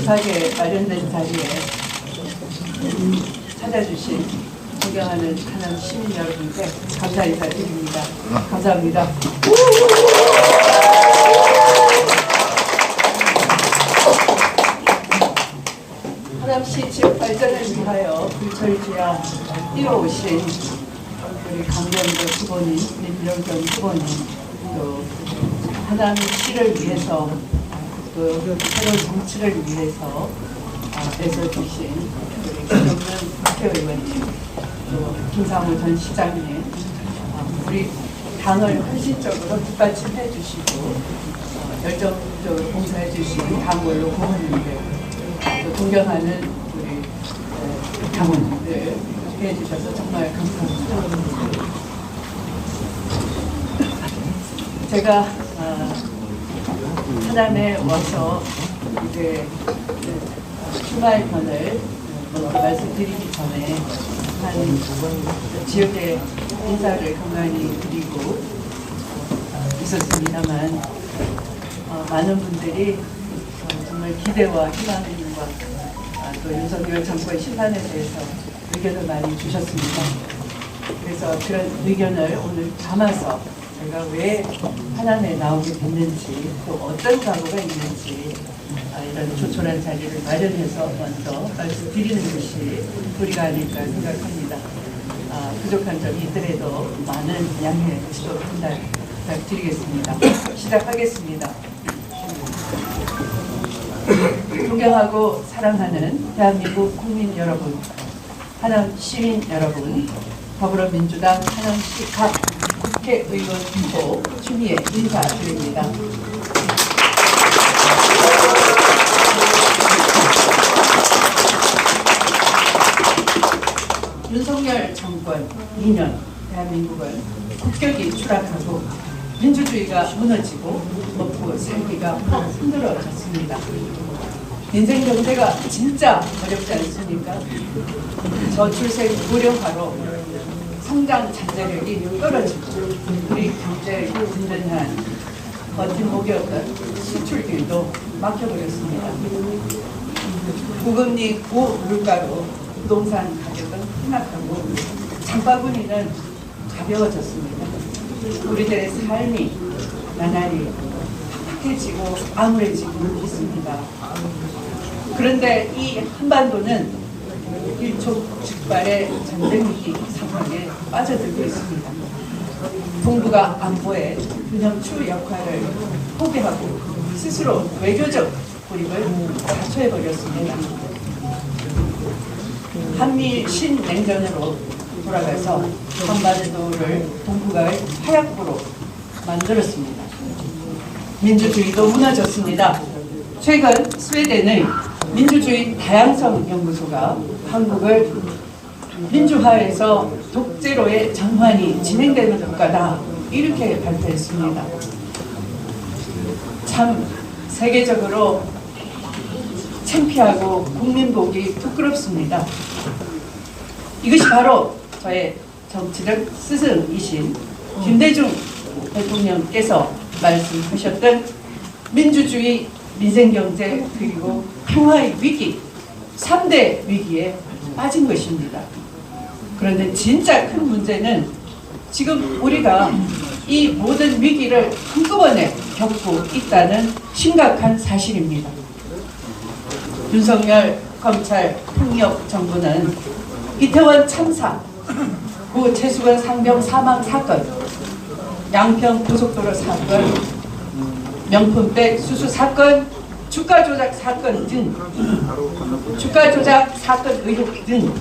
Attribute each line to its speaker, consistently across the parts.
Speaker 1: 감사하게 마련된 자리에 찾아주신 존경하는 하남 시민 여러분께 감사 인사드립니다. 감사합니다. 하남시 지역 발전을 위하여 불철주야 뛰어오신 우리 강변도 후보님, 민정경 후보님, 또 하남시를 위해서 또 새로운 정치를 위해서 애써주신 우리 김정은 국회의원님, 또 김상우 전 시장님, 우리 당을 헌신적으로 뒷받침해 주시고 열정적으로 봉사해 주신 당원로 고문님들, 또 존경하는 우리 당원님들 해주셔서 정말 감사합니다. 제가 하남에 와서 이제 출마편을 먼저 말씀드리기 전에 한 지역의 인사를 간간히 드리고 있었습니다만 많은 분들이 정말 기대와 희망과 또 윤석열 정부의 심판에 대해서 의견을 많이 주셨습니다. 그래서 그런 의견을 오늘 담아서 제가 왜 하남에 나오게 됐는지, 또 어떤 각오가 있는지 이런 조촐한 자리를 마련해서 먼저 말씀드리는 것이 도리가 아닐까 생각합니다. 부족한 점이 있더라도 많은 양해 지도 판단 부탁드리겠습니다. 시작하겠습니다. 존경하고 사랑하는 대한민국 국민 여러분, 하남 시민 여러분, 더불어민주당 하남시 각 국회의원 후보 추미애 인사드립니다. 윤석열 정권 2년, 대한민국은 국격이 추락하고 민주주의가 무너지고 먹고 살기가 힘들어졌습니다. 인생 경제가 진짜 어렵지 않습니까? 저출생 고령화로 성장 잠재력이 떨어지고 우리 경제의 든든한 버팀목이었던 수출길도 막혀버렸습니다. 고금리 고물가로 부동산 가격은 폭락하고 장바구니는 가벼워졌습니다. 우리들의 삶이 나날이 팍팍해지고 암울해지고 있습니다. 그런데 이 한반도는 일촉즉발의 전쟁 위기 상황에 빠져들고 있습니다. 동북아 안보의 균형추 역할을 포기하고 스스로 외교적 고립을 자초해버렸습니다. 한미 신냉전으로 돌아가서 한반도를 동북아의 화약고로 만들었습니다. 민주주의도 무너졌습니다. 최근 스웨덴의 민주주의 다양성 연구소가 한국을 민주화에서 독재로의 전환이 진행되는 국가다, 이렇게 발표했습니다. 참 세계적으로 창피하고 국민보기 부끄럽습니다. 이것이 바로 저의 정치적 스승이신 김대중 대통령께서 말씀하셨던 민주주의, 민생경제, 그리고 평화의 위기, 3대 위기에 빠진 것입니다. 그런데 진짜 큰 문제는 지금 우리가 이 모든 위기를 한꺼번에 겪고 있다는 심각한 사실입니다. 윤석열 검찰 폭력 정부는 이태원 참사, 고 최수건 상병 사망 사건, 양평 고속도로 사건, 명품백 수수 사건, 주가 조작 사건 등, 주가 조작 사건 의혹 등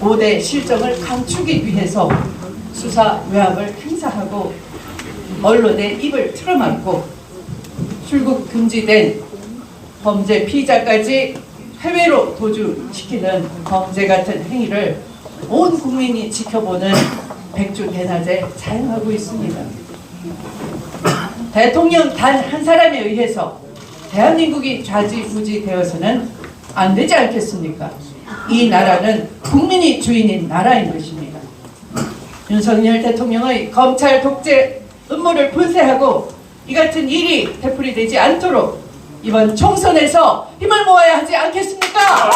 Speaker 1: 5대 실정을 감추기 위해서 수사 외압을 행사하고 언론의 입을 틀어막고 출국 금지된 범죄 피의자까지 해외로 도주시키는 범죄 같은 행위를 온 국민이 지켜보는 백주대낮에 자행하고 있습니다. 대통령 단 한 사람에 의해서 대한민국이 좌지우지 되어서는 안 되지 않겠습니까? 이 나라는 국민이 주인인 나라인 것입니다. 윤석열 대통령의 검찰 독재 음모를 분쇄하고 이 같은 일이 되풀이되지 않도록 이번 총선에서 힘을 모아야 하지 않겠습니까?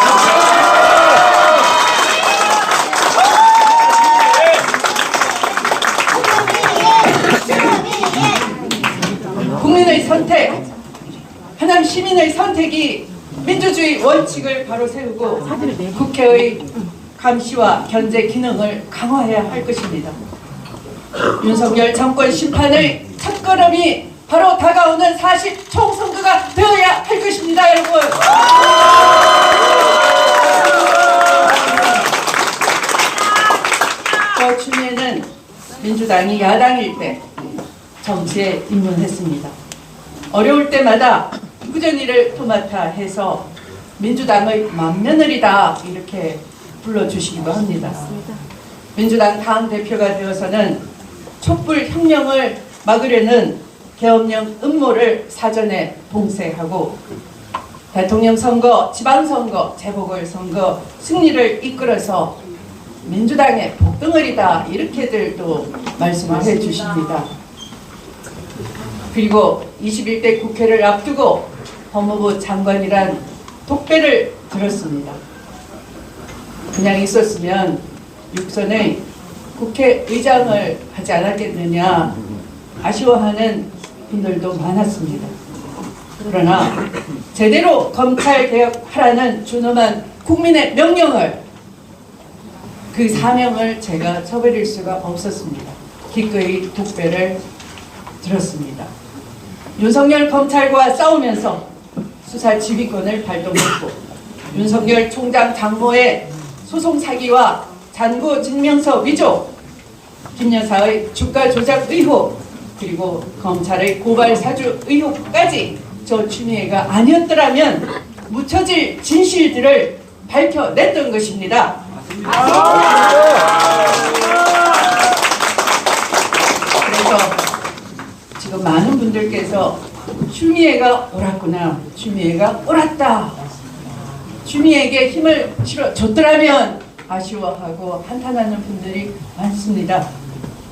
Speaker 1: 국민의 선택, 하남 시민의 선택이 민주주의 원칙을 바로 세우고 국회의 감시와 견제 기능을 강화해야 할 것입니다. 윤석열 정권 심판의 첫걸음이 바로 다가오는 40 총선거가 되어야 할 것입니다, 여러분. 저 추미애는 민주당이 야당일 때 정치에 입문했습니다. 어려울 때마다 꾸준히를 토마타 해서 민주당의 맏며느리다 이렇게 불러주시기도 합니다. 민주당 당대표가 되어서는 촛불 혁명을 막으려는 계엄령 음모를 사전에 봉쇄하고 대통령 선거, 지방선거, 재보궐선거 승리를 이끌어서 민주당의 복덩어리다 이렇게들도 말씀을 해주십니다. 그리고 21대 국회를 앞두고 법무부 장관이란 독배를 들었습니다. 그냥 있었으면 육선의 국회의장을 하지 않았겠느냐 아쉬워하는 분들도 많았습니다. 그러나 제대로 검찰개혁하라는 준엄한 국민의 명령을, 그 사명을 제가 저버릴 수가 없었습니다. 기꺼이 독배를 들었습니다. 윤석열 검찰과 싸우면서 수사 지휘권을 발동했고 윤석열 총장 장모의 소송 사기와 잔고 증명서 위조, 김 여사의 주가 조작 의혹, 그리고 검찰의 고발 사주 의혹까지 저 추미애가 아니었더라면 묻혀질 진실들을 밝혀냈던 것입니다. 그래서 지금 많은 분들께서 추미애가 옳았구나, 추미애가 옳았다, 추미애에게 힘을 실어줬더라면 아쉬워하고 한탄하는 분들이 많습니다.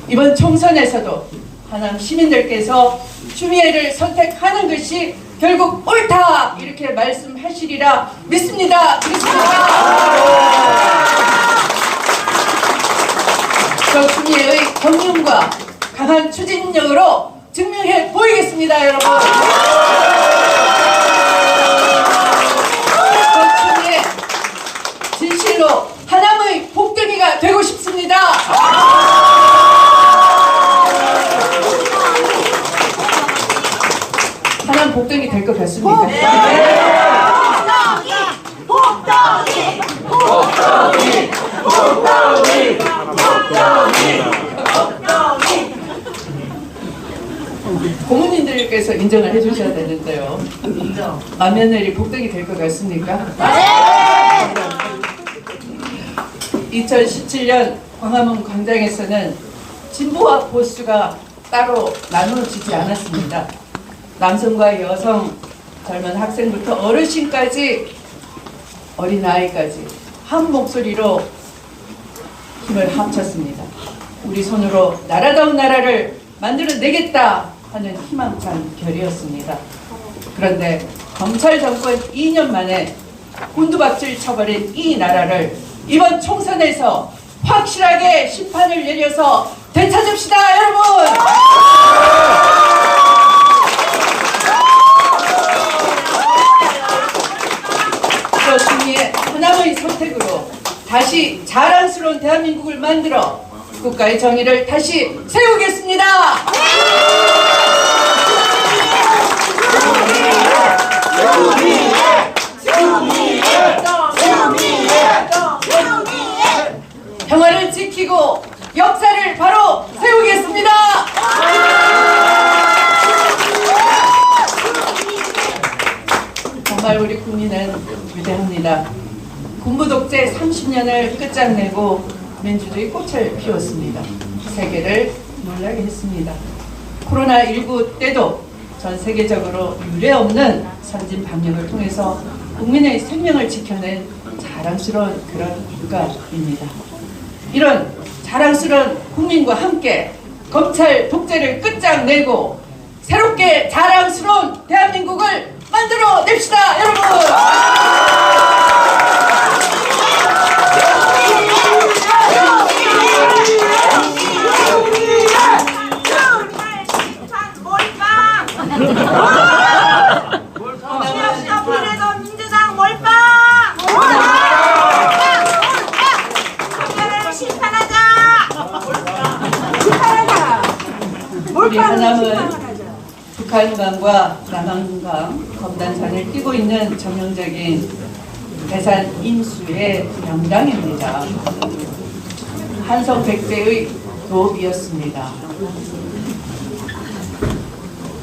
Speaker 1: 이번 총선에서도 하남 시민들께서 추미애를 선택하는 것이 결국 옳다 이렇게 말씀하시리라 믿습니다. 저 추미애의 경륜과 강한 추진력으로 증명해 보이겠습니다, 여러분. 저 추미애 진실로 하남의 복덩이가 되고 싶습니다. 하남 복덩이 될 것 같습니까? 복덩이! 복덩이! 복덩이! 복덩이! 복덩이! 고모님들께서 인정을 해주셔야 되는데요. 맏며느리 복덩이 될 것 같습니까? 2017년 광화문 광장에서는 진보와 보수가 따로 나누어지지 않았습니다. 남성과 여성, 젊은 학생부터 어르신까지, 어린아이까지 한 목소리로 힘을 합쳤습니다. 우리 손으로 나라다운 나라를 만들어내겠다 하는 희망찬 결이었습니다. 그런데 검찰 정권 2년 만에 곤두박질 쳐버린 이 나라를 이번 총선에서 확실하게 심판을 내려서 되찾읍시다, 여러분! 저 추미애 하나의 선택으로 다시 자랑스러운 대한민국을 만들어 국가의 정의를 다시 세우겠습니다. 평화를 지키고 역사를 바로 세우겠습니다. 정말 우리 국민은 위대합니다. 군부 독재 30년을 끝장내고 민주주의 꽃을 피웠습니다. 세계를 놀라게 했습니다. 코로나19 때도 전 세계적으로 유례없는 선진 방역을 통해서 국민의 생명을 지켜낸 자랑스러운 그런 국가입니다. 이런 자랑스러운 국민과 함께 검찰 독재를 끝장내고 새롭게 자랑스러운 대한민국을 만들어 냅시다, 여러분.
Speaker 2: 민주당 몰빵! 심판하자!
Speaker 1: 우리 하남은 북한강과 남한강 검단산을 끼고 있는 전형적인 대산 인수의 명당입니다. 한성백제의 도읍이었습니다.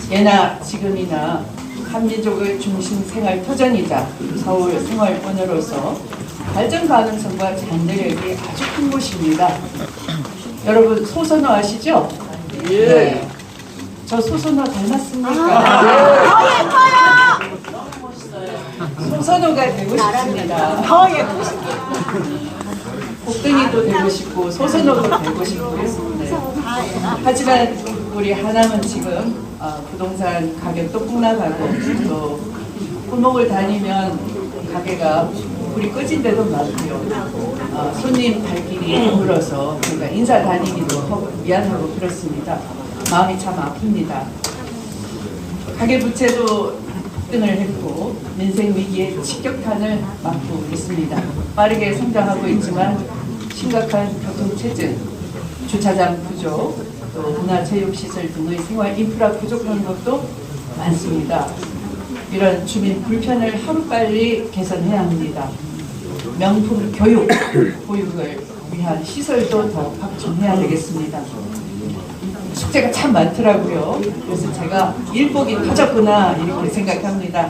Speaker 1: 예나 지금이나 한민족의 중심 생활 터전이자 서울 생활권으로서 발전 가능성과 장래력이 아주 큰 곳입니다. 여러분 소선호 아시죠?
Speaker 3: 예.
Speaker 1: 네. 저 소선호 닮았습니까?
Speaker 2: 예뻐요!
Speaker 1: 소선호가 되고 싶습니다.
Speaker 2: 더 예쁘십니다.
Speaker 1: 복등이도 되고 싶고 소선호도 되고 싶고 네. 하지만 우리 하남은 지금 부동산 가격도 폭락하고 또 골목을 다니면 가게가 불이 꺼진 데도 많고요. 손님 발길이 드물어서 저희가 인사 다니기도 미안하고 그렇습니다. 마음이 참 아픕니다. 가계 부채도 급등을 했고 민생 위기에 직격탄을 맞고 있습니다. 빠르게 성장하고 있지만 심각한 교통체증, 주차장 부족, 또 문화체육시설 등의 생활 인프라 부족한 것도 많습니다. 이런 주민 불편을 하루빨리 개선해야 합니다. 명품 교육, 보육을 위한 시설도 더 확충해야 되겠습니다. 숙제가 참 많더라고요. 그래서 제가 일복이 터졌구나 이렇게 생각합니다.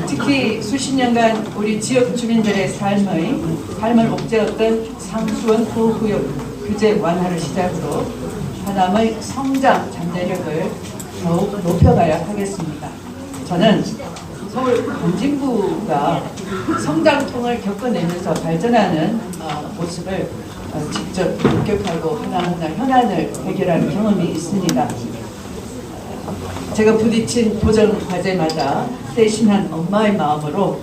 Speaker 1: 특히 수십 년간 우리 지역 주민들의 삶을 옥죄었던 상수원 보호구역 규제 완화를 시작으로 하남의 성장 잠재력을 더욱 높여가야 하겠습니다. 저는 서울 광진구가 성장통을 겪어내면서 발전하는 모습을 직접 목격하고 하나하나 현안을 해결하는 경험이 있습니다. 제가 부딪힌 도전 과제마다 세심한 엄마의 마음으로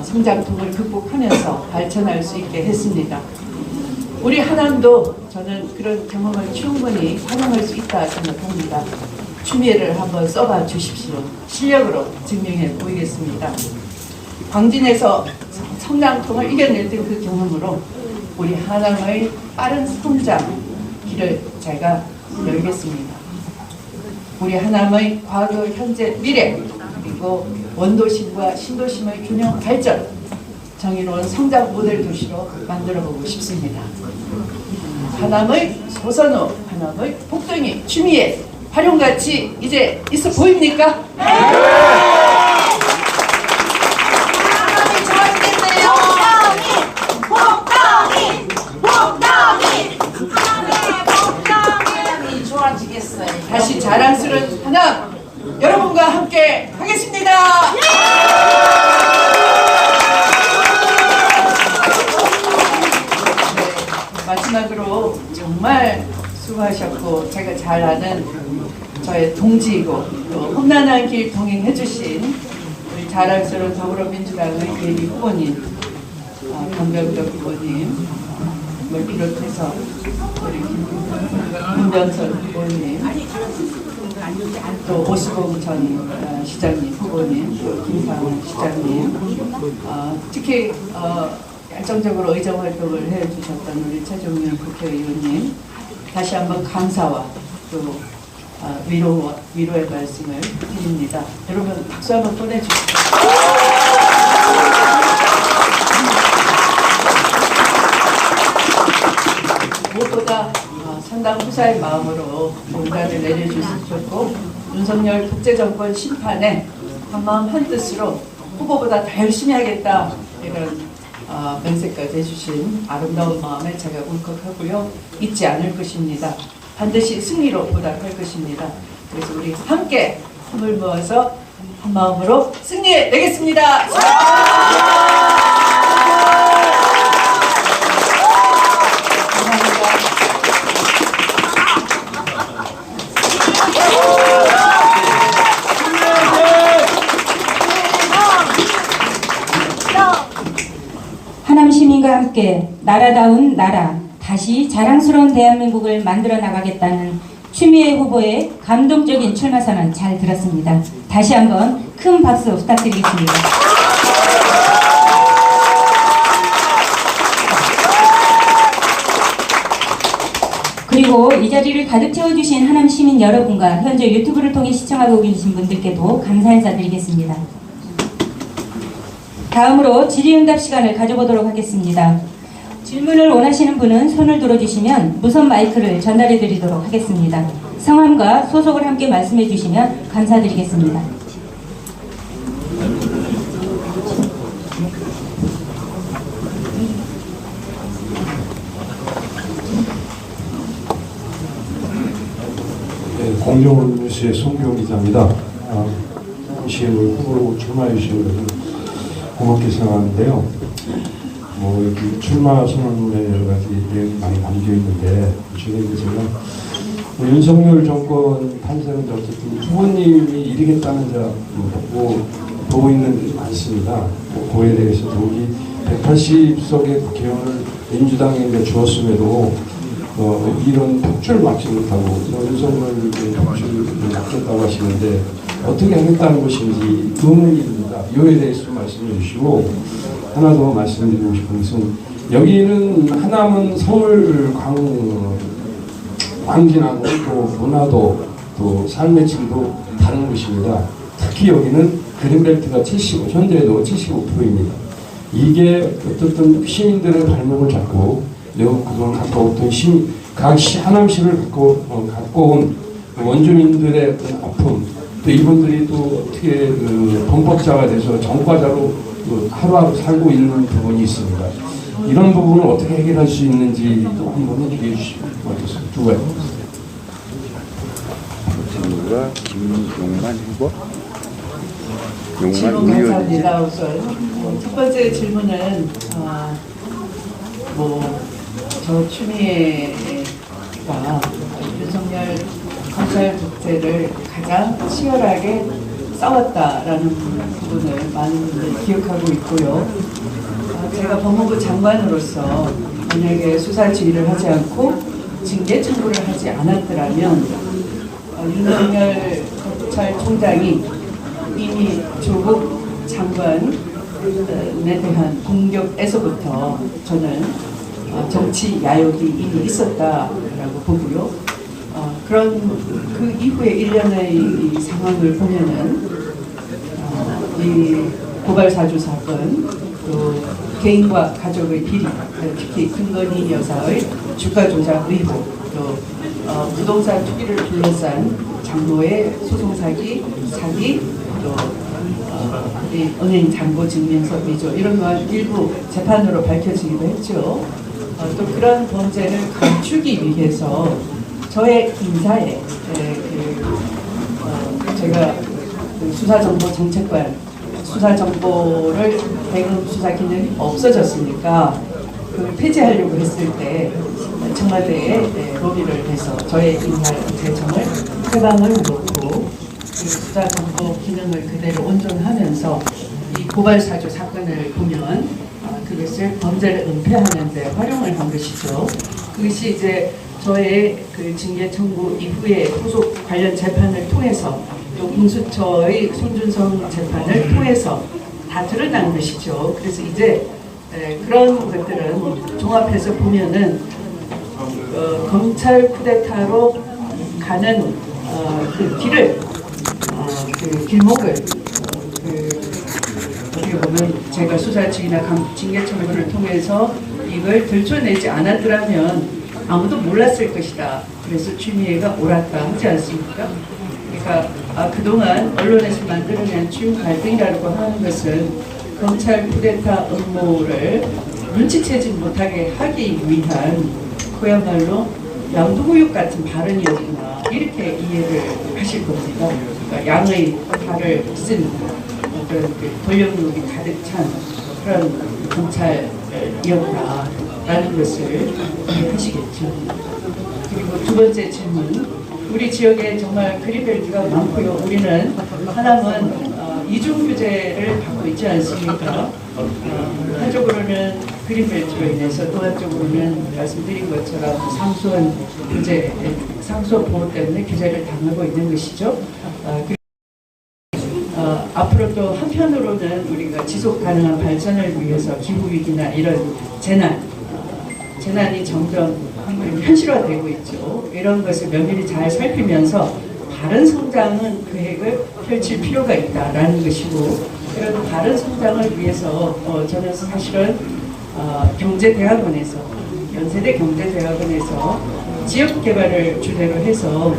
Speaker 1: 성장통을 극복하면서 발전할 수 있게 했습니다. 우리 하남도 저는 그런 경험을 충분히 활용할 수 있다 생각합니다. 추미애를 한번 써봐 주십시오. 실력으로 증명해 보이겠습니다. 광진에서 성장통을 이겨냈던 그 경험으로 우리 하남의 빠른 성장 길을 제가 열겠습니다. 우리 하남의 과거, 현재, 미래 그리고 원도심과 신도심의 균형 발전, 정의로운 성장 모델 도시로 만들어보고 싶습니다. 하남의 소선호, 하남의 복덩이, 추미애 활용가치 이제 있어 보입니까? 네!
Speaker 2: 하남이 잘하겠네요. 복덩이! 하남이 좋아지겠어요.
Speaker 1: 다시 자랑스러운 하남 여러분과 함께 하겠습니다. 마지막으로 정말 수고하셨고 제가 잘 아는 저의 동지이고 또 험난한 길 동행해 주신 우리 자랑스러운 더불어민주당의 예비 후보님 강병덕 후보님 을 비롯해서 우리 김병선 후보님 또 오수봉 전 시장님 후보님 또 김상훈 시장님 특히 열정적으로 의정활동을 해주셨던 우리 최종윤 국회의원님 다시 한번 감사와 또 위로의 말씀을 드립니다. 여러분 박수 한번 보내주십시오. 무엇보다 상당 후사의 마음으로 공단을 내려주셨고 윤석열 독재정권 심판에 한마음 한뜻으로 후보보다 더 열심히 하겠다 이런 맹세까지 해주신 아름다운 마음에 제가 울컥하고요. 잊지 않을 것입니다. 반드시 승리로 보답할 것입니다. 그래서 우리 함께 힘을 모아서 한 마음으로 승리해 내겠습니다.
Speaker 3: 국민과 함께 나라다운 나라, 다시 자랑스러운 대한민국을 만들어 나가겠다는 추미애 후보의 감동적인 출마 선언 잘 들었습니다. 다시 한번 큰 박수 부탁드리겠습니다. 그리고 이 자리를 가득 채워주신 하남 시민 여러분과 현재 유튜브를 통해 시청하고 계신 분들께도 감사 인사드리겠습니다. 다음으로 질의응답 시간을 가져보도록 하겠습니다. 질문을 원하시는 분은 손을 들어주시면 무선 마이크를 전달해 드리도록 하겠습니다. 성함과 소속을 함께 말씀해 주시면 감사드리겠습니다.
Speaker 4: 네, 공정한 뉴스의 송경 기자입니다. 시행을 후보로 출마해 주신 것을 고맙게 생각하는데요. 여기 출마 선언문에 여러 가지 내용이 많이 담겨 있는데, 최근에 제가 윤석열 정권 탄생은 어쨌든 후보님이 이르겠다는 보고 있는 게 많습니다. 그에 대해서 더욱이 180석의 국회의원을 민주당에게 주었음에도 이런 폭주를 막지 못하고 윤석열의 폭주를 막겠다고 하시는데 어떻게 하겠다는 것인지 의문입니다. 이거에 대해서 말씀해 주시고, 하나 더 말씀드리고 싶은 것은 여기는 하남은 서울 광진하고 또 문화도 또 삶의 질도 다른 곳입니다. 특히 여기는 그린벨트가 75, 현재도 75%입니다. 이게 어떻든 시민들의 발목을 잡고 그동안 가까웠던 각 하남시를 갖고 온 원주민들의 아픔, 또 이분들이 또 어떻게 범법자가 돼서 전과자로 하루하루 살고 있는 부분이 있습니다. 이런 부분을 어떻게 해결할 수 있는지 또 한번 얘기해 주시면 어떻습니까? 두 가지.
Speaker 5: 친구가 김용만 후보?
Speaker 1: 질문
Speaker 5: 용만 의원.
Speaker 1: 감사합니다. 우선 첫 번째 질문은 저 추미애가 윤석열 검찰 독재를 가장 치열하게 싸웠다라는 부분을 많은 분들이 기억하고 있고요. 제가 법무부 장관으로서 만약에 수사 지휘를 하지 않고 징계 청구를 하지 않았더라면 윤석열 검찰총장이 이미 조국 장관에 대한 공격에서부터 저는 정치 야욕이 이미 있었다라고 보고요. 그런 그 이후의 일련의 이 상황을 보면은 이 고발 사주 사건, 또 개인과 가족의 비리, 특히 김건희 여사의 주가 조작 의혹, 또 부동산 투기를 둘러싼 장로의 소송 사기, 또 은행 잔고 증명서 위조 이런 건 일부 재판으로 밝혀지기도 했죠. 또 그런 범죄를 감추기 위해서 저의 인사에 제가 수사정보정책관 수사정보를 대검 수사 기능이 없어졌으니까 그걸 폐지하려고 했을 때 청와대에 로비를 해서 저의 인사 제청을 해방을 놓고 그 수사정보 기능을 그대로 온전하면서 이 고발사주 사건을 보면 그것을 범죄를 은폐하는 데 활용을 한 것이죠. 그것이 이제 저의 그 징계 청구 이후에 후속 관련 재판을 통해서 또 공수처의 손준성 재판을 통해서 다 드러난 것이죠. 그래서 이제 그런 것들은 종합해서 보면은 검찰 쿠데타로 가는 그 길을 그 길목을 어떻게 보면 제가 수사직이나 징계 청구를 통해서 이걸 들춰내지 않았더라면 아무도 몰랐을 것이다. 그래서 추미애가 옳았다 하지 않습니까? 그러니까 그동안 언론에서 만들어낸 추후 갈등이라고 하는 것은 검찰 쿠데타 음모를 눈치채지 못하게 하기 위한 그야말로 양두구육 같은 발언이었구나 이렇게 이해를 하실 겁니다. 그러니까 양의 발을 쓴 그런 그 권력욕이 가득 찬 그런 검찰이었다라는 것을 이해하시겠죠. 그리고 두 번째 질문, 우리 지역에 정말 그린벨트가 많고요. 우리는 하남은 이중규제를 받고 있지 않습니까? 한쪽으로는 그린벨트로 인해서 또 한쪽으로는 말씀드린 것처럼 상수원 규제, 상수원 보호 때문에 규제를 당하고 있는 것이죠. 앞으로 또 한편으로는 우리가 지속 가능한 발전을 위해서 기후 위기나 이런 재난이 점점 현실화되고 있죠. 이런 것을 면밀히 잘 살피면서 바른 성장은 계획을 펼칠 필요가 있다라는 것이고, 그런 바른 성장을 위해서 저는 사실은 경제대학원에서, 연세대 경제대학원에서 지역개발을 주제로 해서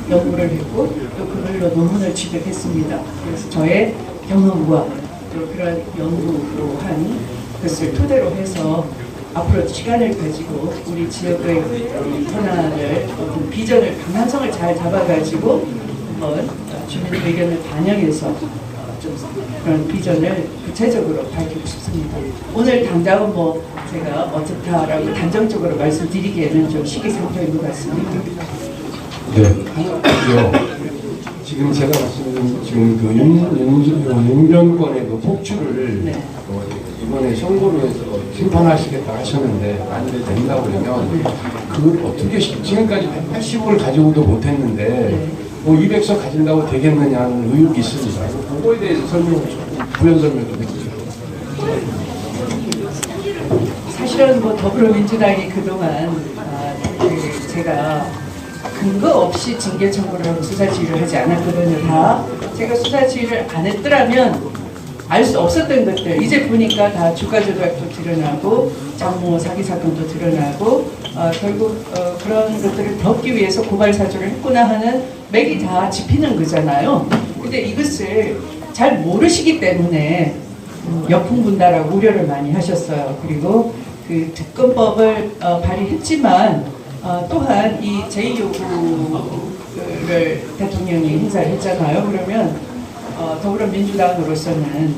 Speaker 1: 연구를 했고 또 그걸로 논문을 취득했습니다. 그래서 저의 경험과 또 그런 연구한 것을 토대로 해서 앞으로 시간을 가지고 우리 지역의 현안을 어떤 비전을 방향성을 잘 잡아가지고 한번 주민 의견을 반영해서 좀 그런 비전을 구체적으로 밝히고 싶습니다. 오늘 당장은 뭐 제가 어떻다라고 단정적으로 말씀드리기에는 좀 시기상조인 것 같습니다.
Speaker 4: 네, 하나요. 지금 제가 말씀드린 지금 그 윤변권의 그 폭주를
Speaker 1: 네.
Speaker 4: 이번에 선거로 해서 심판하시겠다 하셨는데 만약에 된다고 그러면 그걸 어떻게 지금까지 180억을 가지고도 못했는데 뭐 200석 가진다고 되겠느냐는 의혹이 있습니다. 그거에 대해서 부연 설명 좀 해주세요.
Speaker 1: 사실은 뭐 더불어민주당이 그동안 제가 근거 없이 징계 청구를 하고 수사 지휘를 하지 않았거든요. 다 제가 수사 지휘를 안 했더라면 알 수 없었던 것들, 이제 보니까 다 주가 조작도 드러나고 장모 사기 사건도 드러나고 결국 그런 것들을 덮기 위해서 고발 사주를 했구나 하는 맥이 다 짚히는 거잖아요. 근데 이것을 잘 모르시기 때문에 역풍분다라고 우려를 많이 하셨어요. 그리고 그 특검법을 발의했지만 또한 이 제2요구를 대통령이 행사를 했잖아요. 그러면 더불어민주당으로서는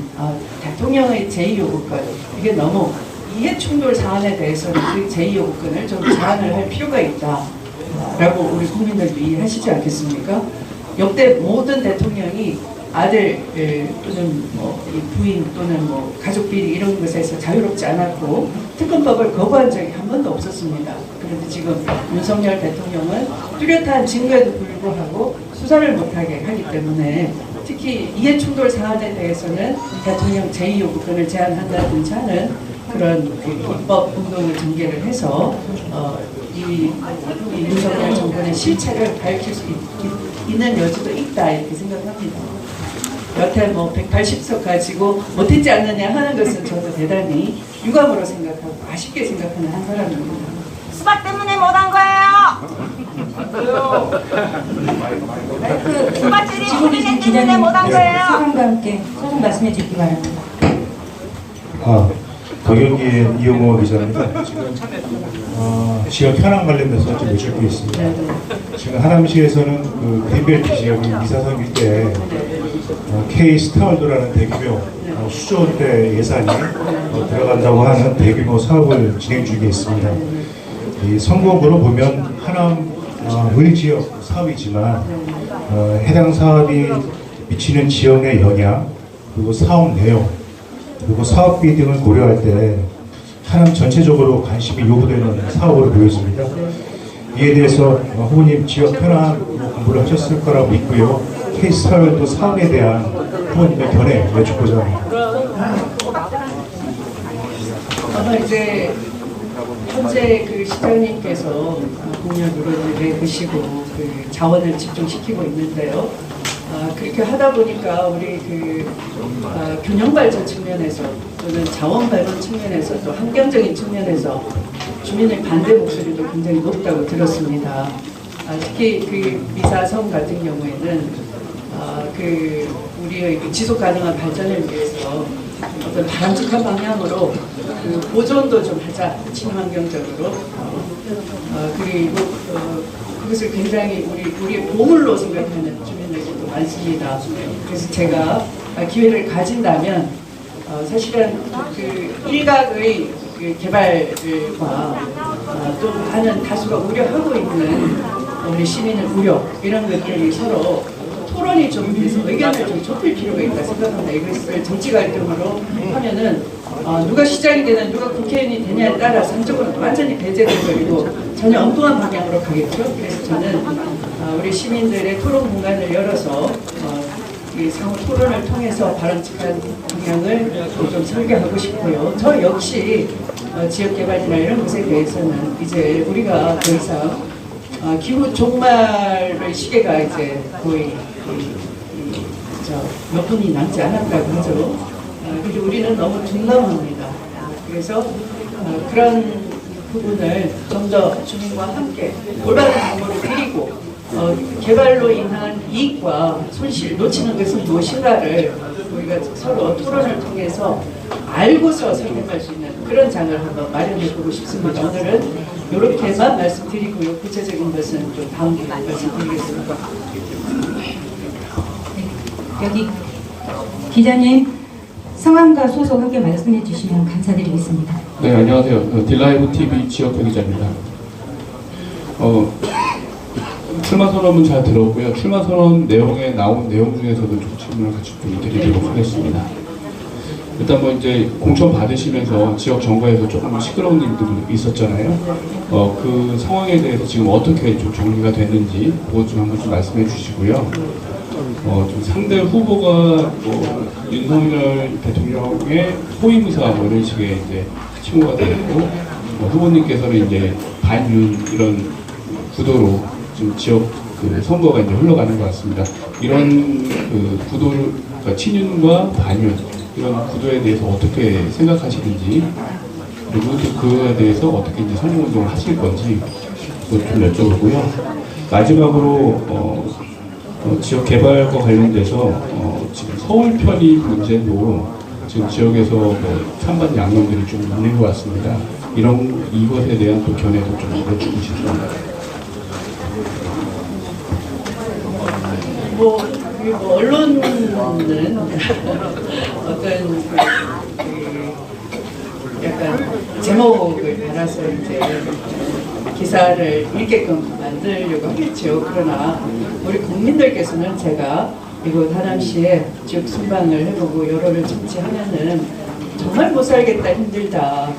Speaker 1: 대통령의 제2요구권, 이게 너무 이해충돌 사안에 대해서는 그 제2요구권을 좀 제한을 할 필요가 있다라고 우리 국민들도 이해하시지 않겠습니까? 역대 모든 대통령이 아들 또는 뭐 부인 또는 뭐 가족비리 이런 것에서 자유롭지 않았고 특검법을 거부한 적이 한 번도 없었습니다. 그런데 지금 윤석열 대통령은 뚜렷한 증거에도 불구하고 수사를 못하게 하기 때문에 특히 이해충돌 사안에 대해서는 대통령 제2요구권을 제한한다든지 하는 그런 입법 운동을 전개를 해서 이 윤석열 정권의 실체를 밝힐 수 있는 여지도 있다 이렇게 생각합니다. 여태 뭐 180석 가지고 못했지 않느냐 하는 것은 저도 대단히 유감으로 생각하고 아쉽게 생각하는 한 사람입니다.
Speaker 2: 수박 때문에 못한 거예요. 수박 때문에
Speaker 3: 지금 계신 기자님
Speaker 2: 못한 거예요.
Speaker 3: 소감과 함께 소감 말씀해 주시기 바랍니다.
Speaker 6: 더경기의 이용호 기자입니다. 지금 지역 현안 관련돼서 좀 여쭙고 있습니다. 지금 하남시에서는 그 그린벨트 지역이 미사선 일대에 K 스타월드라는 대규모 수조대 예산이 들어간다고 하는 대규모 사업을 진행 중에 있습니다. 이 선거구로 보면 하남 지역 사업이지만 해당 사업이 미치는 지역의 영향, 그리고 사업 내용, 그리고 사업비 등을 고려할 때 하남 전체적으로 관심이 요구되는 사업으로 보여집니다. 이에 대해서 후보님 지역 현안으로 공부를 하셨을 거라고 믿고요. K스타월드 사업에 대한 후보님의 견해 여쭙고자 합니다.
Speaker 1: 아마 이제 현재 그 시장님께서 공약으로 내시고 그 자원을 집중시키고 있는데요. 그렇게 하다 보니까 우리 그 균형 발전 측면에서 또는 자원 발전 측면에서 또 환경적인 측면에서 주민의 반대 목소리도 굉장히 높다고 들었습니다. 특히 그 미사성 같은 경우에는 그 우리의 그 지속 가능한 발전을 위해서 어떤 바람직한 방향으로 그 보존도 좀 하자, 친환경적으로. 그리고 그것을 굉장히 우리의 보물로 생각하는 주민들도 많습니다. 그래서 제가 기회를 가진다면 사실은 그 일각의 그 개발과 또 많은 다수가 우려하고 있는 우리 시민의 우려 이런 것들이 서로 토론이 좀 돼서 의견을 좀 좁힐 필요가 있다 생각합니다. 이것을 정치 갈등으로 하면은 누가 시장이 되냐, 누가 국회의원이 되냐에 따라서 한쪽은 완전히 배제돼버리고 전혀 엉뚱한 방향으로 가겠죠. 그래서 저는 우리 시민들의 토론 공간을 열어서 이 상호 토론을 통해서 바람직한 방향을 좀 설계하고 싶고요. 저 역시 지역개발이나 이런 것에 대해서는 이제 우리가 더 이상 기후 종말의 시계가 이제 거의 몇 분이 남지 않았다고 하죠. 근데 우리는 너무 둔감합니다. 그래서 그런 부분을 좀 더 주민과 함께 올바른 정보를 드리고 개발로 인한 이익과 손실, 놓치는 것은 무엇인가를 우리가 서로 토론을 통해서 알고서 선택할 수 있는 그런 장을 한번 마련해보고 싶습니다. 오늘은 이렇게만 말씀드리고요. 구체적인 것은 좀 다음 기회에 말씀드리겠습니다.
Speaker 3: 여기 기자님 성함과 소속 함께 말씀해 주시면 감사드리겠습니다.
Speaker 7: 네, 안녕하세요. 딜라이브 TV 지역회 기자입니다. 출마 선언은 잘 들었고요. 출마 선언 내용에 나온 내용 중에서도 좀 질문을 같이 좀 드리도록 하겠습니다. 일단 뭐 이제 공천 받으시면서 지역 정부에서 조금 시끄러운 일들이 있었잖아요. 그 상황에 대해서 지금 어떻게 좀 정리가 됐는지 그것 좀 한번 좀 말씀해 주시고요. 좀 상대 후보가 뭐 윤석열 대통령의 호위무사 뭐 이런 식의 이제 칭호가 되고 후보님께서는 이제 반윤 이런 구도로 지금 지역 그 선거가 이제 흘러가는 것 같습니다. 이런 그 구도, 그러니까 친윤과 반윤 이런 구도에 대해서 어떻게 생각하시는지 그리고 또 그거에 대해서 어떻게 이제 선거운동을 하실 건지 그것 좀 여쭤보고요. 마지막으로 지역 개발과 관련돼서 지금 서울 편입 문제도 지금 지역에서 뭐 찬반 양념들이 좀 있는 것 같습니다. 이것에 대한 또 견해도 좀 여쭈고 싶습니다.
Speaker 1: 언론은 어떤 약간 제목을 달아서 이제 기사를 읽게끔 만들려고 하겠죠. 그러나 우리 국민들께서는 제가 이곳 하남시에 지역 순방을 해보고 여론을 청취하면은 정말 못 살겠다, 힘들다.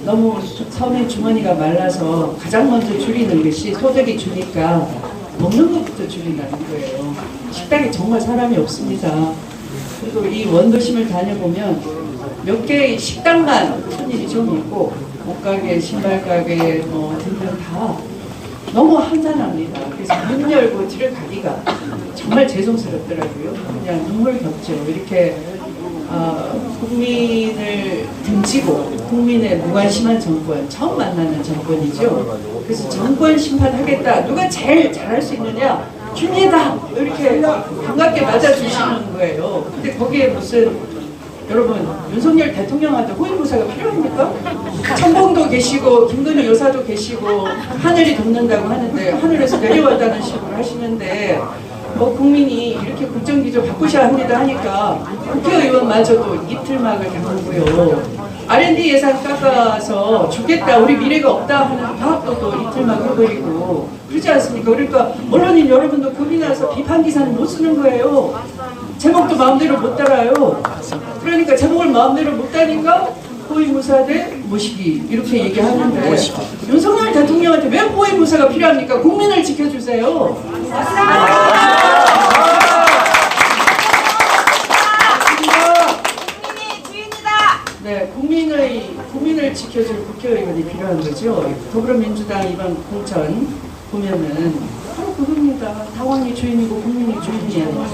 Speaker 1: 너무 섬의 주머니가 말라서 가장 먼저 줄이는 것이 소득이 주니까 먹는 것부터 줄인다는 거예요. 식당에 정말 사람이 없습니다. 그리고 이 원도심을 다녀보면 몇 개의 식당만 손님이 좀 있고 옷가게, 신발가게 뭐 등등 다 너무 한산합니다. 그래서 문 열고 뒤를 가기가 정말 죄송스럽더라고요. 그냥 눈물겹죠. 이렇게 국민을 등지고 국민의 무관심한 정권, 처음 만나는 정권이죠. 그래서 정권 심판하겠다. 누가 제일 잘할 수 있느냐? 줍니다. 이렇게 반갑게 맞아주시는 거예요. 근데 거기에 무슨 여러분 윤석열 대통령한테 호위무사가 필요합니까? 천공도 계시고 김건희 여사도 계시고 하늘이 돕는다고 하는데 하늘에서 내려왔다는 식으로 하시는데 국민이 이렇게 국정기조 바꾸셔야 합니다 하니까 국회의원마저도 이틀막을 당하고요. R&D 예산 깎아서 주겠다, 우리 미래가 없다 하는 과학도도 이틀막 해버리고 그러지 않습니까? 그러니까 언론인 여러분도 겁이 나서 비판 기사는 못 쓰는 거예요. 제목도 마음대로 못 달아요. 그러니까 제목을 마음대로 못 다니까 호위무사 대 모시기 이렇게 얘기하는데 윤석열 대통령한테 왜 호위무사가 필요합니까? 국민을 지켜주세요. 네, 국민을 지켜줄 국회의원이 필요한 거죠. 더불어민주당 이번 공천 보면은 바로 그겁니다. 당원이 주인이고 국민이 주인이에요.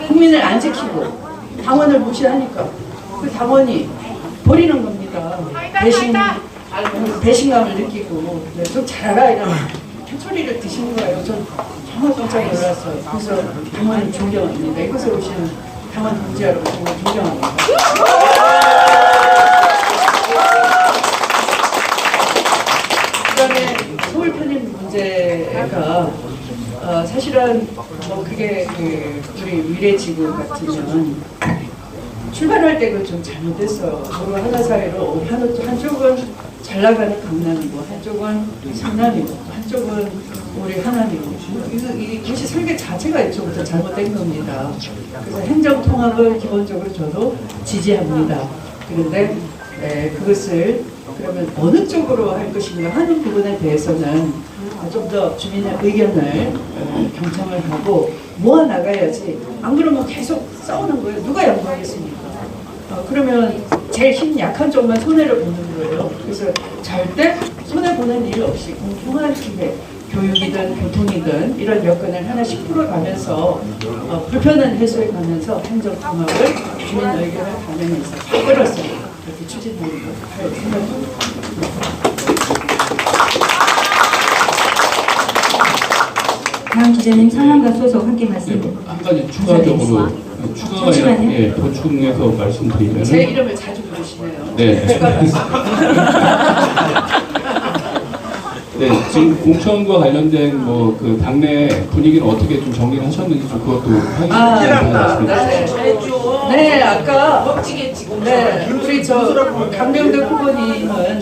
Speaker 1: 국민을 안 지키고 당원을 무시하니까 그 당원이 버리는 겁니다. 배신감을 느끼고 네, 좀 잘하라 이런 소리를 드시는 거예요. 전 정말 깜짝 놀랐어요. 그래서 당원을 존경합니다. 이곳에 오시는 당원 동지 여러분 정말 존경합니다. 그다음에 서울 편입 문제가 사실은 뭐 그게 우리 미래지구 같으면 출발할 때 좀 잘못됐어요. 서로 하나 사이로 한쪽은 잘 나가는 강남이고 한쪽은 성남이고 한쪽은 우리 하남이고 이것이 설계 자체가 이쪽부터 잘못된 겁니다. 그래서 행정통합을 기본적으로 저도 지지합니다. 그런데 그것을 그러면 어느 쪽으로 할 것인가 하는 부분에 대해서는 좀 더 주민의 의견을 경청을 하고 모아나가야지, 안 그러면 계속 싸우는 거예요. 누가 양보하겠습니까? 그러면 제일 힘 약한 쪽만 손해를 보는 거예요. 그래서 절대 손해보는 일 없이 공평한 기회, 교육이든 교통이든 이런 여건을 하나씩 풀어가면서 불편한 해소해 가면서 행정 통합을 주민 의견을 반영해서 잘 끌었습니다. 그렇게 추진하는 걸 생각합니다.
Speaker 3: 다음 기자님 상황과 소속 함께 말씀.
Speaker 7: 한 가지 추가적으로 추가가
Speaker 3: 잠시만요.
Speaker 7: 보충해서 말씀드리면
Speaker 1: 제 이름을 자주 부르시네요.
Speaker 7: 네. 네, 지금 공천과 관련된 뭐 그 당내 분위기는 어떻게 좀 정리를 하셨는지 좀 그것도 하시죠.
Speaker 1: 네, 아까 네, 우리 저 강병대 후보님은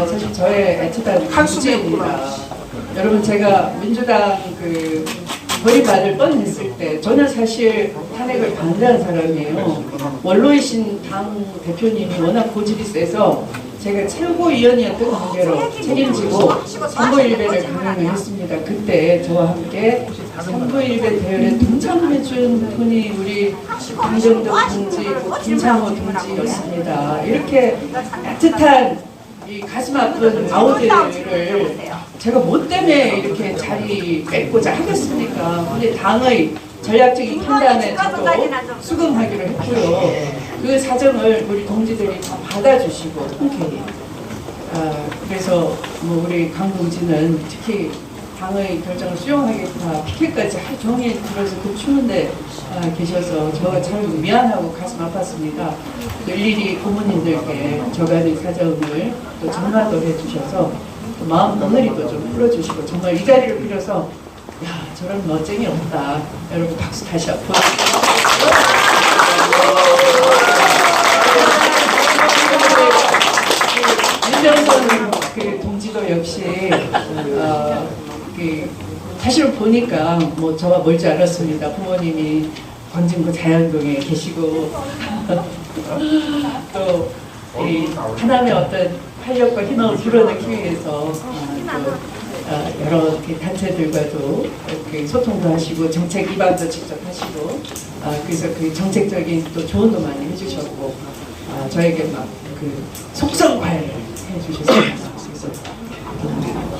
Speaker 1: 사실 저의 애초단 후지입니다. 여러분, 제가 민주당 그 버림받을 뻔했을 때 저는 사실 탄핵을 반대한 사람이에요. 원로이신 당 대표님이 워낙 고집이 세서 제가 최고위원이었던 관계로 책임지고 선거일배를 강행을 했습니다. 그때 저와 함께 선거일배 대회에 동참해준 분이 우리 강정덕 동지, 김상호 동지였습니다. 이렇게 따뜻한 이 가슴 아픈 아우들을 제가 뭐 때문에 이렇게 자리 뺏고자 하겠습니까? 근데 당의 전략적인 판단에 저도 수긍하기로 했고요. 그 사정을 우리 동지들이 다 받아주시고 흔쾌히. 그래서 뭐 우리 강 동지는 특히 당의 결정을 수용하겠다 피켓까지 하루 종일 들어서 그 추운데 계셔서 저가 참 미안하고 가슴 아팠습니다. 일일이 고모님들께 저간의 사정을 또 전화도 해주셔서 또 마음 오늘이도 좀 풀어주시고 정말 이 자리를 빌어서 야, 저런 멋쟁이 없다. 여러분 박수 다시 한번. 윤정선 그 동지도 역시 사실은 보니까 뭐 저와 멀지 않았습니다. 부모님이 광진구 자양동에 계시고 또 이 하나님의 어떤 활력과 희망을 불어넣기 위해서 여러 단체들과도 이렇게 소통도 하시고 정책 입안도 직접 하시고 그래서 그 정책적인 또 조언도 많이 해주셨고 저에게 막 그 속성 과외를 해주셨습니다.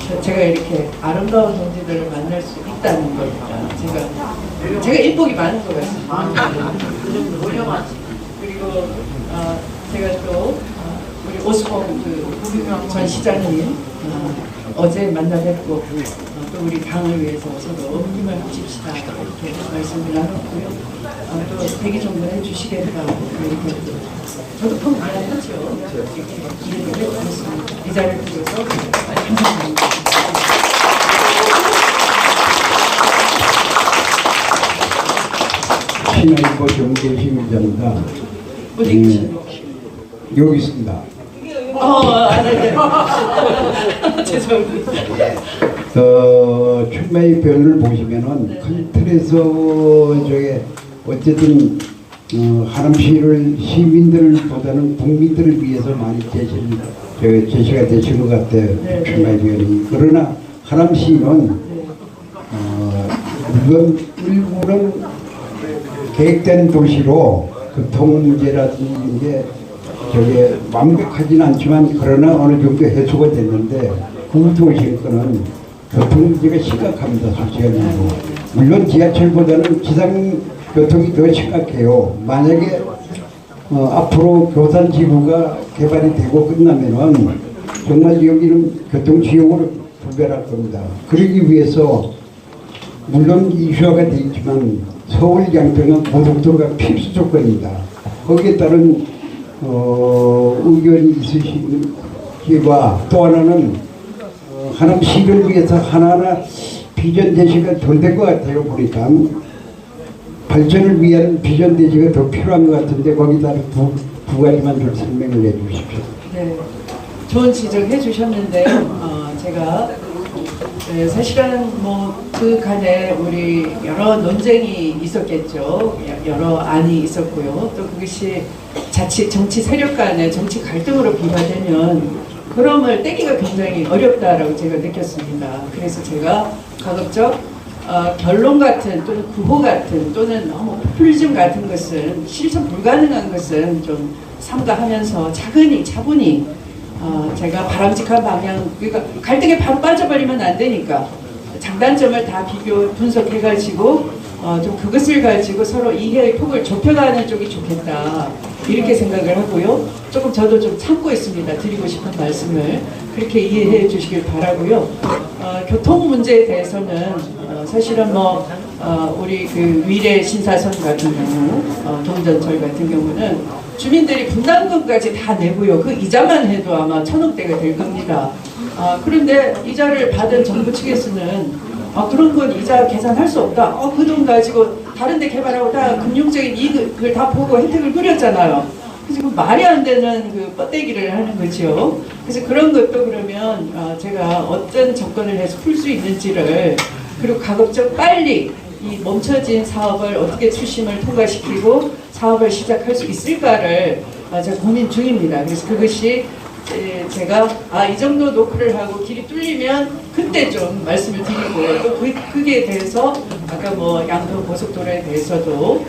Speaker 1: 그래서 제가 이렇게 아름다운 동지들을 만날 수 있다는 거니까 제가 인복이 많은 것 같습니다. 그리고 제가 또 우리 오스봉 전 시장님 어제 만나 뵙고 또 우리 당을 위해서 서로 힘을 합칩시다 이렇게 말씀을 나눴고요. 또 대기 정도 해주시겠다 이렇게 저도 큰 미안하죠. 이렇게 해주셨습니다. 이 자리를 빌어서 감사합니다.
Speaker 8: 신화일보 정재심 기자입니다.
Speaker 1: 어디 계십니까?
Speaker 8: 여기 있습니다.
Speaker 1: 네. 죄송합니다.
Speaker 8: 출마의 변을 보시면은 큰 틀에서 저게 어쨌든 하남시를 시민들보다는 국민들을 위해서 많이 제시가 되신 것 같아요.
Speaker 1: 네.
Speaker 8: 출마의 변이. 그러나 하남시는 물론 일부는 계획된 도시로 교통 문제라든지 이게 저게 완벽하진 않지만 그러나 어느 정도 해소가 됐는데 구도시 거는 교통 문제가 심각합니다. 솔직하고 물론 지하철보다는 기상교통이 더 심각해요. 만약에 앞으로 교산지구가 개발이 되고 끝나면은 정말 여기는 교통지역으로 부별할 겁니다. 그러기 위해서 물론 이슈화가 되어 있지만 서울 양평은 고속도로가 필수 조건입니다. 거기에 따른 의견이 있으시기와 또 하나는 하남시를 위해서 하나하나 비전 제시가 덜 된 것 같아요. 보니까 발전을 위한 비전 제시가 더 필요한 것 같은데 거기다 두 가지만 좀 설명을 해주십시오.
Speaker 1: 네, 좋은 지적해 주셨는데요. 제가 사실은 뭐 그간에 우리 여러 논쟁이 있었겠죠. 여러 안이 있었고요. 또 그것이 자칫 정치 세력 간의 정치 갈등으로 비화되면 그럼을 떼기가 굉장히 어렵다라고 제가 느꼈습니다. 그래서 제가 가급적 결론 같은 또는 구호 같은 또는 너무 포퓰리즘 같은 것은 실천 불가능한 것은 좀 삼가하면서 차분히 제가 바람직한 방향, 그러니까 갈등에 바로 빠져버리면 안 되니까 장단점을 다 비교 분석해가지고 좀 그것을 가지고 서로 이해의 폭을 좁혀가는 쪽이 좋겠다 이렇게 생각을 하고요. 조금 저도 좀 참고 있습니다. 드리고 싶은 말씀을 그렇게 이해해 주시길 바라고요. 교통 문제에 대해서는 사실은 뭐 우리 그 위례 신사선 같은 경우 동전철 같은 경우는 주민들이 분담금까지 다 내고요. 그 이자만 해도 아마 1,000억대가 될 겁니다. 그런데 이자를 받은 정부 측에서는 그런 건 이자 계산할 수 없다. 그 돈 가지고 다른 데 개발하고 다 금융적인 이익을 다 보고 혜택을 누렸잖아요. 그래서 그 말이 안 되는 그 뻗대기를 하는 거죠. 그래서 그런 것도 그러면 제가 어떤 접근을 해서 풀 수 있는지를 그리고 가급적 빨리 이 멈춰진 사업을 어떻게 추심을 통과시키고 사업을 시작할 수 있을까를 제가 고민 중입니다. 그래서 그것이 제가 이 정도 노크를 하고 길이 뚫리면 그때 좀 말씀을 드리고 또 그게 대해서 아까 뭐 양도 고속도로에 대해서도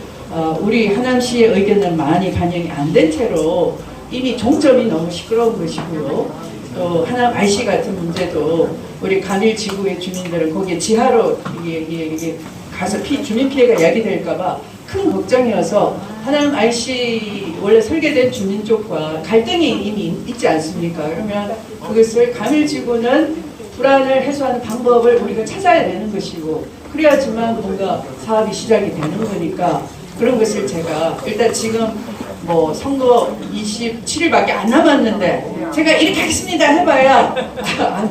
Speaker 1: 우리 하남시의 의견은 많이 반영이 안 된 채로 이미 종점이 너무 시끄러운 것이고요. 또 하남 IC 같은 문제도 우리 간일 지구의 주민들은 거기에 지하로 이게 가서 주민 피해가 야기될까봐 큰 걱정이어서 하남 IC 원래 설계된 주민 쪽과 갈등이 이미 있지 않습니까? 그러면 그것을 간일지구는 불안을 해소하는 방법을 우리가 찾아야 되는 것이고 그래야지만 뭔가 사업이 시작이 되는 거니까 그런 것을 제가 일단 지금 뭐 선거 27일밖에 안 남았는데 제가 이렇게 하겠습니다 해봐야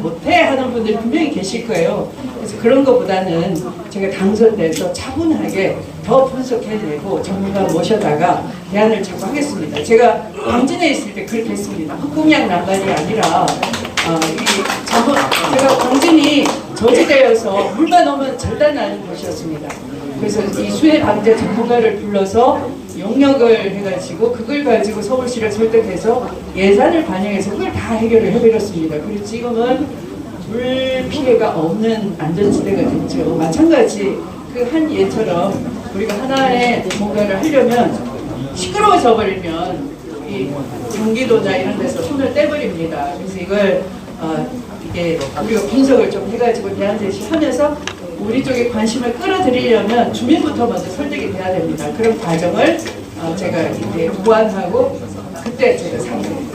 Speaker 1: 못해 하는 분들이 분명히 계실 거예요. 그래서 그런 것보다는 제가 당선돼서 차분하게 더 분석해내고 전문가 모셔다가 대안을 찾고 하겠습니다. 제가 광진에 있을 때 그렇게 했습니다. 흑공약 난발이 아니라 제가 광진이 저지대여서 물만 오면 절단나는 곳이었습니다. 그래서 이 수해 방제 전문가를 불러서 용역을 해가지고 그걸 가지고 서울시를 설득해서 예산을 반영해서 그걸 다 해결을 해버렸습니다. 그리고 지금은 물 피해가 없는 안전지대가 됐죠. 마찬가지 그 한 예처럼 우리가 하나의 뭔가를 하려면 시끄러워져 버리면 이 경기도나 이런 데서 손을 떼버립니다. 그래서 이걸 이게 우리가 분석을 좀 해가지고 대안 제시하면서 우리 쪽에 관심을 끌어들이려면 주민부터 먼저 설득이 돼야 됩니다. 그런 과정을 제가 이제 보완하고 그때 제가 상의하겠습니다.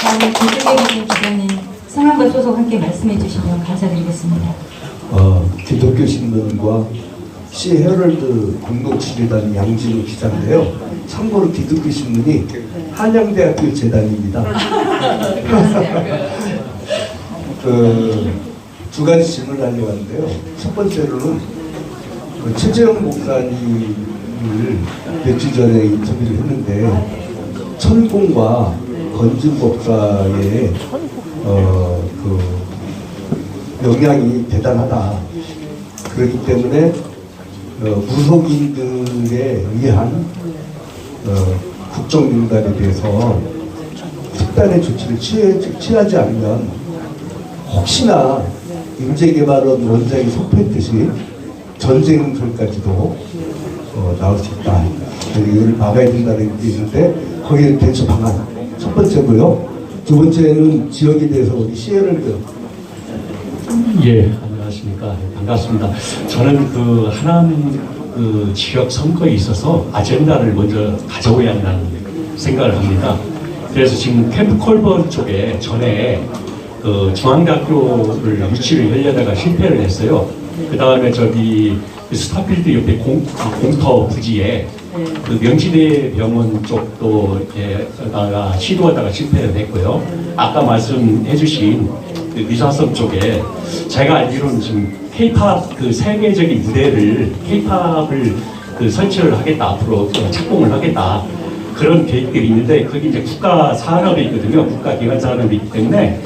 Speaker 3: 다음에 기존에 계신 기자님 성함과 소속 함께 말씀해 주시면 감사드리겠습니다.
Speaker 9: 기독교 신문과 시 헤럴드 공동치리단 양진우 기자인데요. 참고로 기독교 신문이 한양대학교 재단입니다. 두 가지 질문을 하려고 하는데요. 첫 번째로는 최재형 목사님을 며칠 전에 인터뷰를 했는데 천공과 건진 법사의 영향이 대단하다. 그렇기 때문에 무속인들에 의한 국정농단에 대해서 특단의 조치를 취하지 않으면 혹시나 임재개발원 원장이 선포했듯이 전쟁설까지도 나올 수 있다. 이걸 막아야 된다는 게 있는데 거기에 대처 방안 첫 번째고요. 두 번째는 지역에 대해서 우리 시혜를
Speaker 10: 안녕하십니까. 반갑습니다. 저는 그 하남 지역 선거에 있어서 아젠다를 먼저 가져오야 한다는 생각을 합니다. 그래서 지금 캠프 콜버 쪽에 전에 중앙대학교를 유치를 하려다가 실패를 했어요. 그 다음에 저기 스타필드 옆에 공터 부지에 그 명지대 병원 쪽도 시도하다가 실패를 했고요. 아까 말씀해주신 그 미사선 쪽에 제가 알기로는 지금 K-팝 그 세계적인 무대를 K-팝을 설치를 하겠다, 앞으로 착공을 하겠다, 그런 계획들이 있는데 그게 이제 국가 산업이 있거든요. 국가 기관 산업이 있기 때문에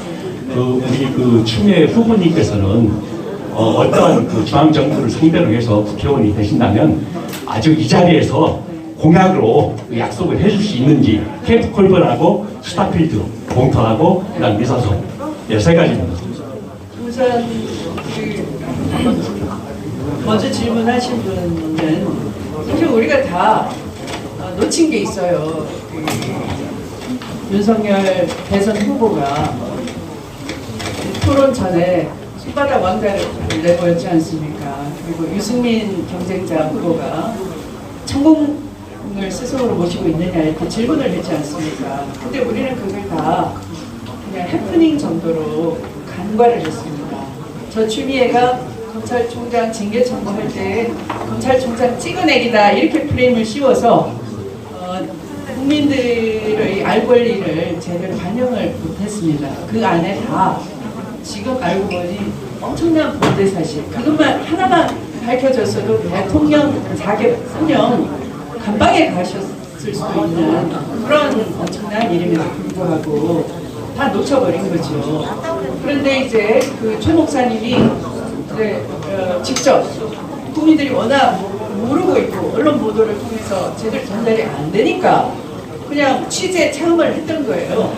Speaker 10: 우리 추미애 후보님께서는 어떤 그 중앙정부를 상대로 해서 국회의원이 되신다면 아주 이 자리에서 공약으로 약속을 해줄 수 있는지 캠프 콜번하고 스타필드 공터하고 그다음 미사소 세 가지입니다.
Speaker 1: 우선 먼저 질문하신 분은 사실 우리가 다 놓친 게 있어요. 윤석열 대선 후보가 토론 전에 손바닥 왕자를 내보였지 않습니까? 그리고 유승민 경쟁자 후보가 천공을 스스로 모시고 있느냐 이렇게 질문을 했지 않습니까? 근데 우리는 그걸 다 그냥 해프닝 정도로 간과를 했습니다. 저 추미애가 검찰총장 징계 청구할 때 검찰총장 찍어내기다 이렇게 프레임을 씌워서 국민들의 알 권리를 제대로 반영을 못했습니다. 그 안에 다 지금 알고 보니 엄청난 범죄 사실 그것만 하나만 밝혀졌어도 대통령 자격 분명 감방에 가셨을 수도 있는 그런 엄청난 일임에도 불구하고 다 놓쳐버린 거죠. 그런데 이제 그 최 목사님이 직접 국민들이 워낙 모르고 있고 언론 보도를 통해서 제대로 전달이 안 되니까 그냥 취재 체험을 했던 거예요.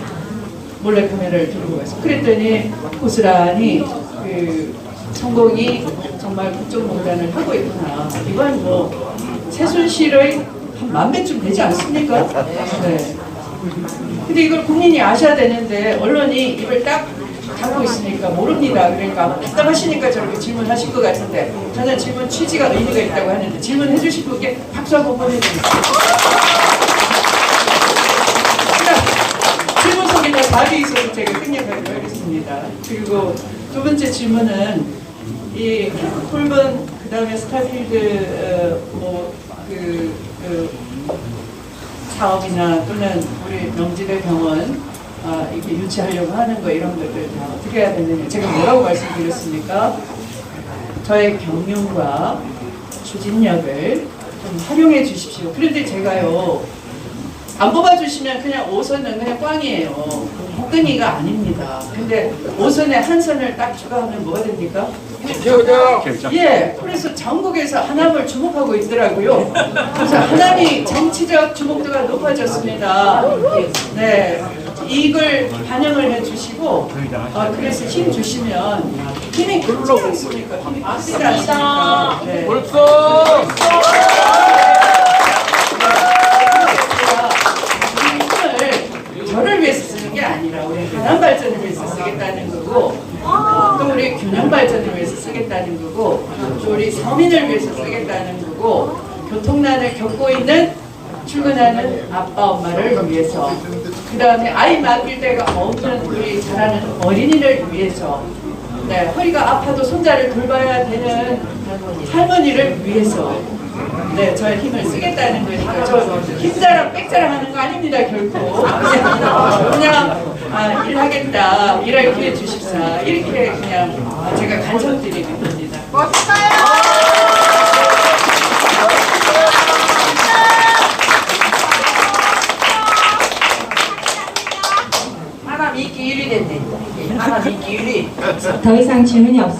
Speaker 1: 몰래카메라를 들고 가서. 그랬더니 고스란히 그 천공이 정말 국정농단을 하고 있구나. 이건 뭐 최순실의 한 10,000배쯤 되지 않습니까? 네. 근데 이걸 국민이 아셔야 되는데 언론이 입을 딱 닫고 있으니까 모릅니다. 그러니까 답답하시니까 저렇게 질문하실 것 같은데 저는 질문 취지가 의미가 있다고 하는데 질문해 주실 분께 박수 한번 보내드립니다. 질문 속에 다 답이 있어서 제가 생략하기로 하겠습니다. 그리고 두 번째 질문은 이 콜번 그 다음에 스타필드 사업이나 또는 우리 명지대 병원 이렇게 유치하려고 하는 거 이런 것들 다 어떻게 해야 되느냐. 제가 뭐라고 말씀드렸습니까? 저의 경륜과 추진력을 좀 활용해 주십시오. 그런데 제가요 안 뽑아주시면 그냥 5선은 그냥 꽝이에요. 복근이가 아닙니다. 근데 5선에 한 선을 딱 추가하면 뭐가 됩니까? 예, 그래서 전국에서 하남을 주목하고 있더라고요. 그래서 하남이 정치적 주목도가 높아졌습니다. 네, 이걸 반영을 해주시고 그래서 힘 주시면 힘이 그렇지 않습니까? 힘이 크지 않습니까? 네. 저를 위해서 쓰는 게 아니라 우리 하남 발전을 위해서 쓰겠다는 거고 또 우리 균형 발전을 위해서 쓰겠다는 거고 또 우리 서민을 위해서 쓰겠다는 거고 교통난을 겪고 있는 출근하는 아빠 엄마를 위해서 그 다음에 아이 맡길 데가 없는 우리 자라는 어린이를 위해서 네, 허리가 아파도 손자를 돌봐야 되는 할머니를 위해서 네, 저의 힘을 쓰겠다는 거니까 저 힘자랑 빽자랑 하는 거 아닙니다 결코 그냥 일하겠다 일할 기회 주십사 이렇게 그냥 제가 간청드리는 겁니다.
Speaker 2: 하나 미끼 1위 됐네. 하나 미끼 1위.
Speaker 3: 더 이상 질문이 없으시죠?